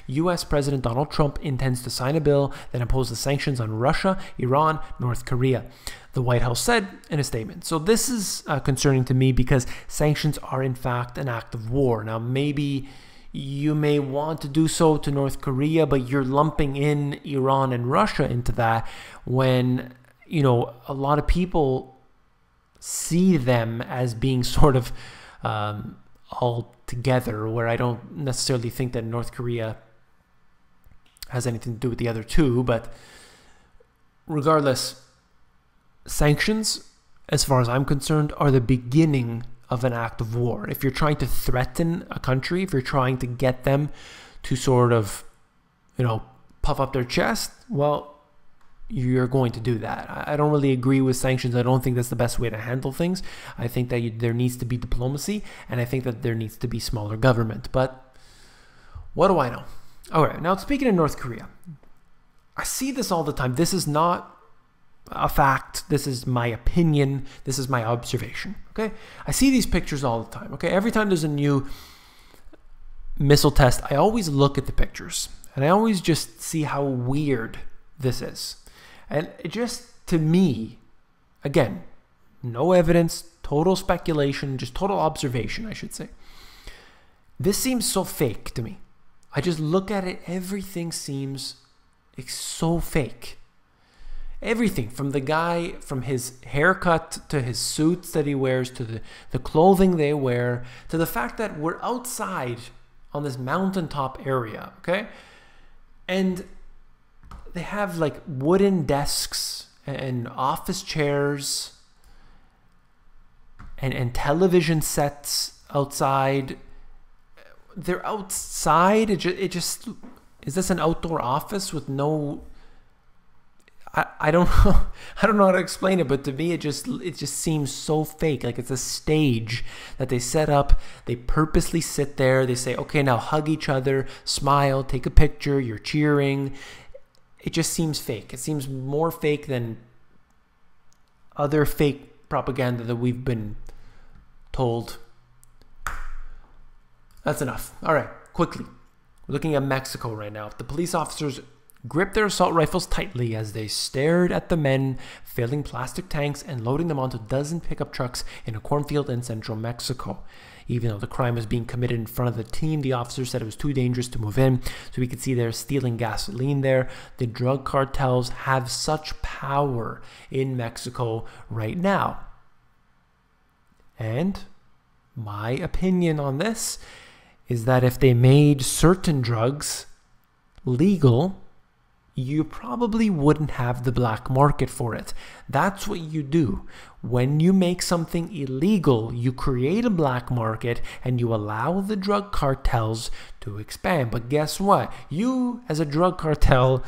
U.S. President Donald Trump intends to sign a bill that imposes sanctions on Russia, Iran, North Korea, the White House said in a statement. So this is concerning to me because sanctions are in fact an act of war. Now maybe you may want to do so to North Korea, but you're lumping in Iran and Russia into that when, you know, a lot of people see them as being sort of all together, where I don't necessarily think that North Korea has anything to do with the other two. But regardless, sanctions, as far as I'm concerned, are the beginning of an act of war. If you're trying to threaten a country, if you're trying to get them to sort of, you know, puff up their chest, well, you're going to do that. I don't really agree with sanctions. I don't think that's the best way to handle things. I think that there needs to be diplomacy, and I think that there needs to be smaller government. But what do I know? All right, now speaking of North Korea, I see this all the time. This is not a fact. This is my opinion. This is my observation. Okay, I see these pictures all the time. Okay, every time there's a new missile test, I always look at the pictures and I always just see how weird this is. And it just, to me, again, no evidence, total speculation, just total observation, I should say. This seems so fake to me. I just look at it, everything seems so fake. Everything, from the guy, from his haircut to his suits that he wears, to the clothing they wear, to the fact that we're outside on this mountaintop area, okay? And they have like wooden desks and office chairs and television sets outside. They're outside. It just is this an outdoor office with no? I don't know. I don't know how to explain it, but to me it just seems so fake. Like it's a stage that they set up. They purposely sit there. They say, okay, now hug each other, smile, take a picture. You're cheering. It just seems fake. It seems more fake than other fake propaganda that we've been told. That's enough. All right, quickly. We're looking at Mexico right now. The police officers gripped their assault rifles tightly as they stared at the men filling plastic tanks and loading them onto a dozen pickup trucks in a cornfield in central Mexico. Even though the crime was being committed in front of the team, the officers said it was too dangerous to move in. So we could see they're stealing gasoline there. The drug cartels have such power in Mexico right now. And my opinion on this is that if they made certain drugs legal, you probably wouldn't have the black market for it. That's what you do. When you make something illegal, you create a black market and you allow the drug cartels to expand. But guess what? You, as a drug cartel,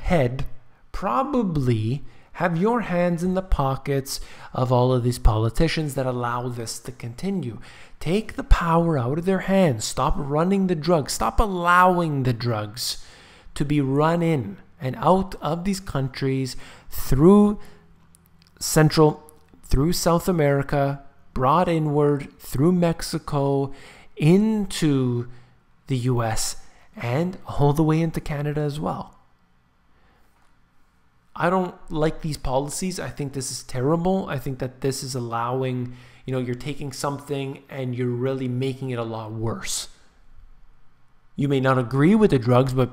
head, probably have your hands in the pockets of all of these politicians that allow this to continue. Take the power out of their hands. Stop running the drugs. Stop allowing the drugs to be run in and out of these countries through South America, brought inward through Mexico into the US and all the way into Canada as well. I don't like these policies. I think this is terrible. I think that this is allowing, you're taking something and you're really making it a lot worse. You may not agree with the drugs, but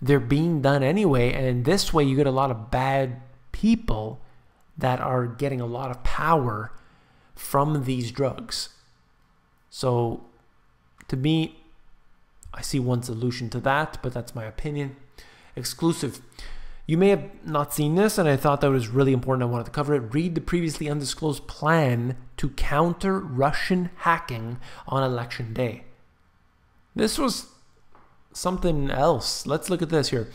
they're being done anyway, and this way you get a lot of bad people that are getting a lot of power from these drugs. So to me, I see one solution to that, but that's my opinion. Exclusive. You may have not seen this, and I thought that was really important. I wanted to cover it. Read the previously undisclosed plan to counter Russian hacking on election day. This was something else. Let's look at this here.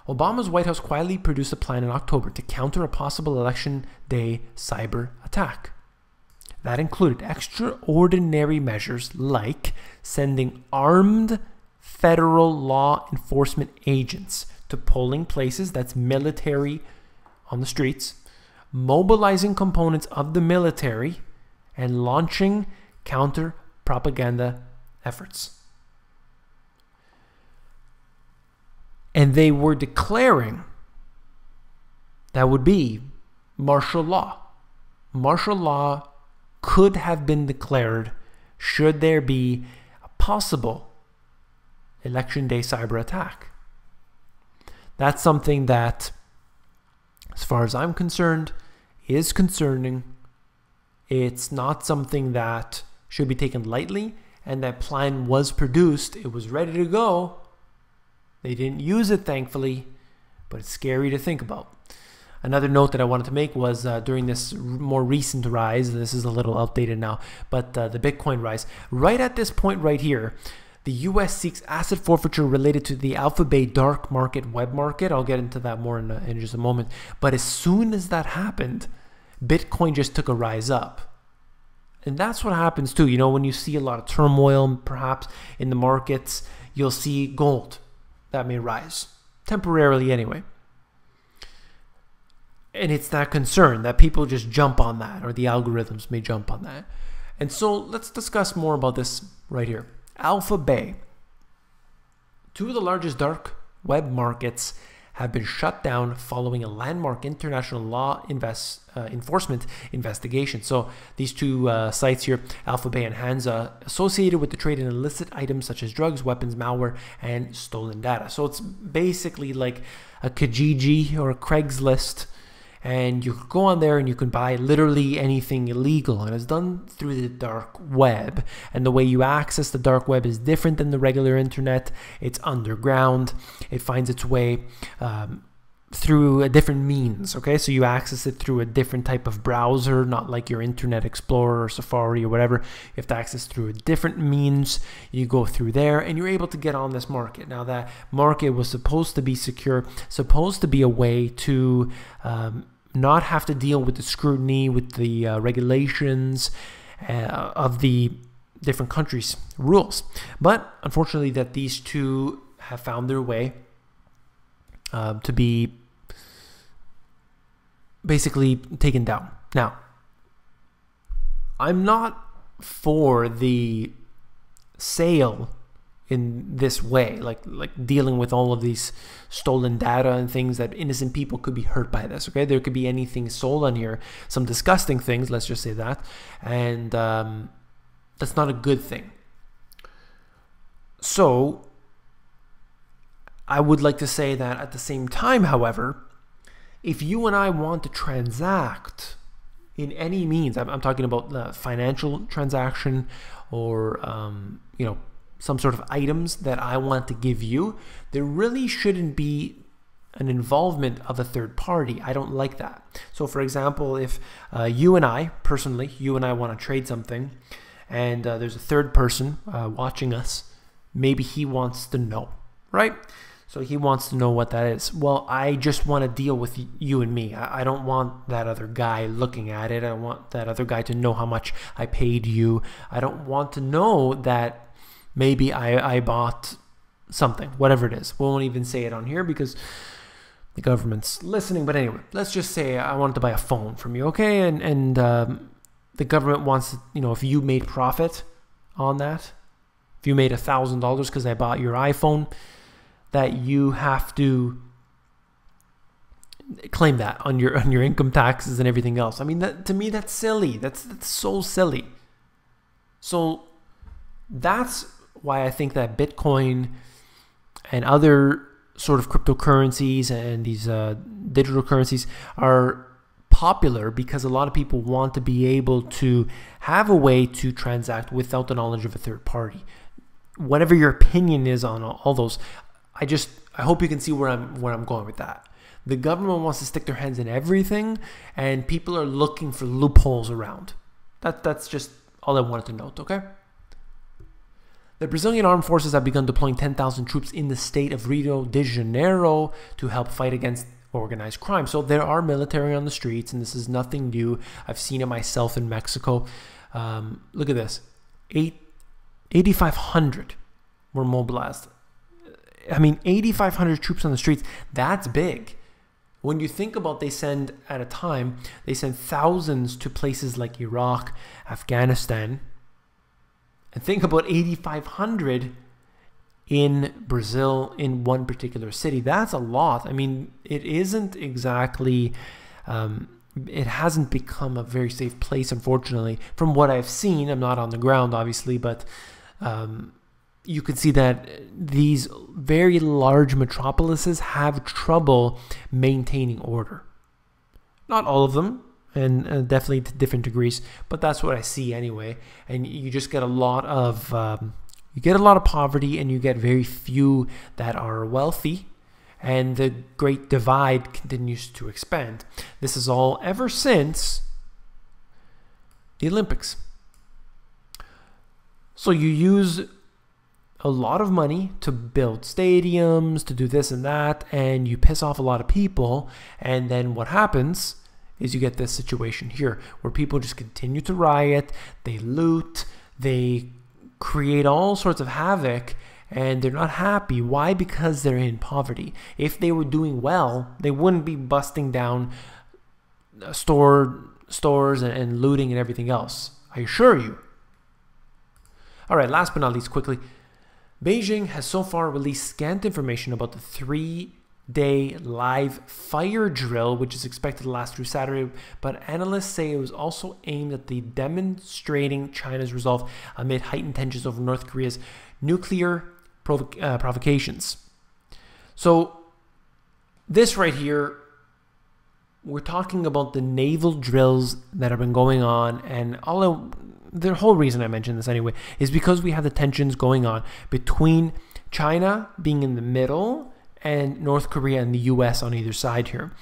Obama's White House quietly produced a plan in October to counter a possible election day cyber attack. That included extraordinary measures like sending armed federal law enforcement agents to polling places, that's military on the streets, mobilizing components of the military, and launching counter propaganda efforts. And they were declaring that would be martial law. Martial law could have been declared should there be a possible election day cyber attack. That's something that, as far as I'm concerned, is concerning. It's not something that should be taken lightly, and that plan was produced. It was ready to go. They didn't use it, thankfully, but it's scary to think about. Another note that I wanted to make was during this more recent rise, this is a little outdated now, but the Bitcoin rise, right at this point right here, the US seeks asset forfeiture related to the Alphabet dark market web market. I'll get into that more in just a moment. But as soon as that happened, Bitcoin just took a rise up. And that's what happens too. You know, when you see a lot of turmoil, perhaps in the markets, you'll see gold that may rise, temporarily anyway. And it's that concern that people just jump on that, or the algorithms may jump on that. And so let's discuss more about this right here. Alphabet. Two of the largest dark web markets have been shut down following a landmark international law enforcement investigation. So these two sites here, Alphabet and Hansa, associated with the trade in illicit items such as drugs, weapons, malware, and stolen data. So it's basically like a Kijiji or a Craigslist, and you can go on there and you can buy literally anything illegal, and it's done through the dark web. And the way you access the dark web is different than the regular internet. It's underground. It finds its way through a different means. Okay, so you access it through a different type of browser, not like your Internet Explorer or Safari or whatever. You have to access through a different means. You go through there and you're able to get on this market. Now that market was supposed to be secure, supposed to be a way to not have to deal with the scrutiny, with the regulations of the different countries' rules. But unfortunately, that these two have found their way to be basically taken down. Now, I'm not for the sale in this way, like dealing with all of these stolen data and things that innocent people could be hurt by this. Okay, there could be anything sold on here, some disgusting things, let's just say that, and that's not a good thing. So I would like to say that at the same time, however, if you and I want to transact in any means, I'm talking about financial transaction or you know, some sort of items that I want to give you, there really shouldn't be an involvement of a third party. I don't like that. So for example, if you and I, personally, you and I want to trade something, and there's a third person watching us, maybe he wants to know, right? So he wants to know what that is. Well, I just want to deal with you and me. I don't want that other guy looking at it. I don't want that other guy to know how much I paid you. I don't want to know that maybe I bought something, whatever it is. We won't even say it on here because the government's listening. But anyway, let's just say I wanted to buy a phone from you, okay? And the government wants to, you know, if you made profit on that, if you made $1,000 because I bought your iPhone, that you have to claim that on your income taxes and everything else. I mean, that, to me, that's silly. That's so silly. So that's why I think that Bitcoin and other sort of cryptocurrencies and these digital currencies are popular, because a lot of people want to be able to have a way to transact without the knowledge of a third party. Whatever your opinion is on all those, I hope you can see where I'm going with that. The government wants to stick their hands in everything, and people are looking for loopholes around. That's just all I wanted to note, okay? The Brazilian armed forces have begun deploying 10,000 troops in the state of Rio de Janeiro to help fight against organized crime. So there are military on the streets, and this is nothing new. I've seen it myself in Mexico. Look at this. 8,500 were mobilized. I mean, 8,500 troops on the streets, that's big. When you think about, they send thousands to places like Iraq, Afghanistan, and think about 8,500 in Brazil in one particular city. That's a lot. I mean, it isn't exactly, it hasn't become a very safe place, unfortunately. From what I've seen, I'm not on the ground, obviously, but you can see that these very large metropolises have trouble maintaining order. Not all of them, and definitely to different degrees, but that's what I see anyway. And you just get a lot of poverty, and you get very few that are wealthy, and the great divide continues to expand. This is all ever since the Olympics. So you use a lot of money to build stadiums, to do this and that, and you piss off a lot of people, and then what happens is you get this situation here where people just continue to riot, they loot, they create all sorts of havoc, and they're not happy. Why? Because they're in poverty. If they were doing well, they wouldn't be busting down stores and looting and everything else, I assure you. All right, last but not least, quickly, Beijing has so far released scant information about the 3-day live fire drill, which is expected to last through Saturday, but analysts say it was also aimed at demonstrating China's resolve amid heightened tensions over North Korea's nuclear provocations. So this right here, we're talking about the naval drills that have been going on, and the whole reason I mentioned this anyway is because we have the tensions going on between China being in the middle and North Korea and the US on either side here.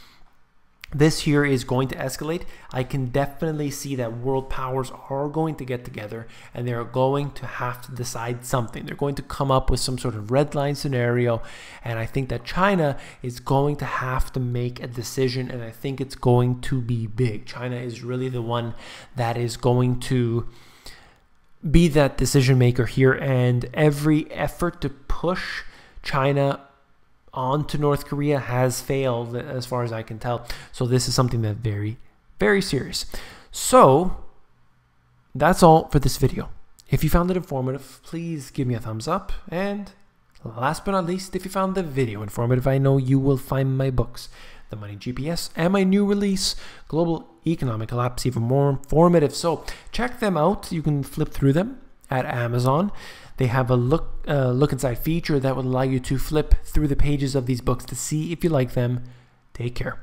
This here is going to escalate. I can definitely see that world powers are going to get together, and they're going to have to decide something. They're going to come up with some sort of red line scenario, and I think that China is going to have to make a decision, and I think it's going to be big. China is really the one that is going to be that decision maker here, and every effort to push China onto North Korea has failed as far as I can tell. So this is something that's very, very serious. So that's all for this video. If you found it informative, please give me a thumbs up. And last but not least, if you found the video informative, I know you will find my books, The Money GPS, and my new release, Global Economic Collapse, even more informative. So check them out. You can flip through them at Amazon. They have a look inside feature that will allow you to flip through the pages of these books to see if you like them. Take care.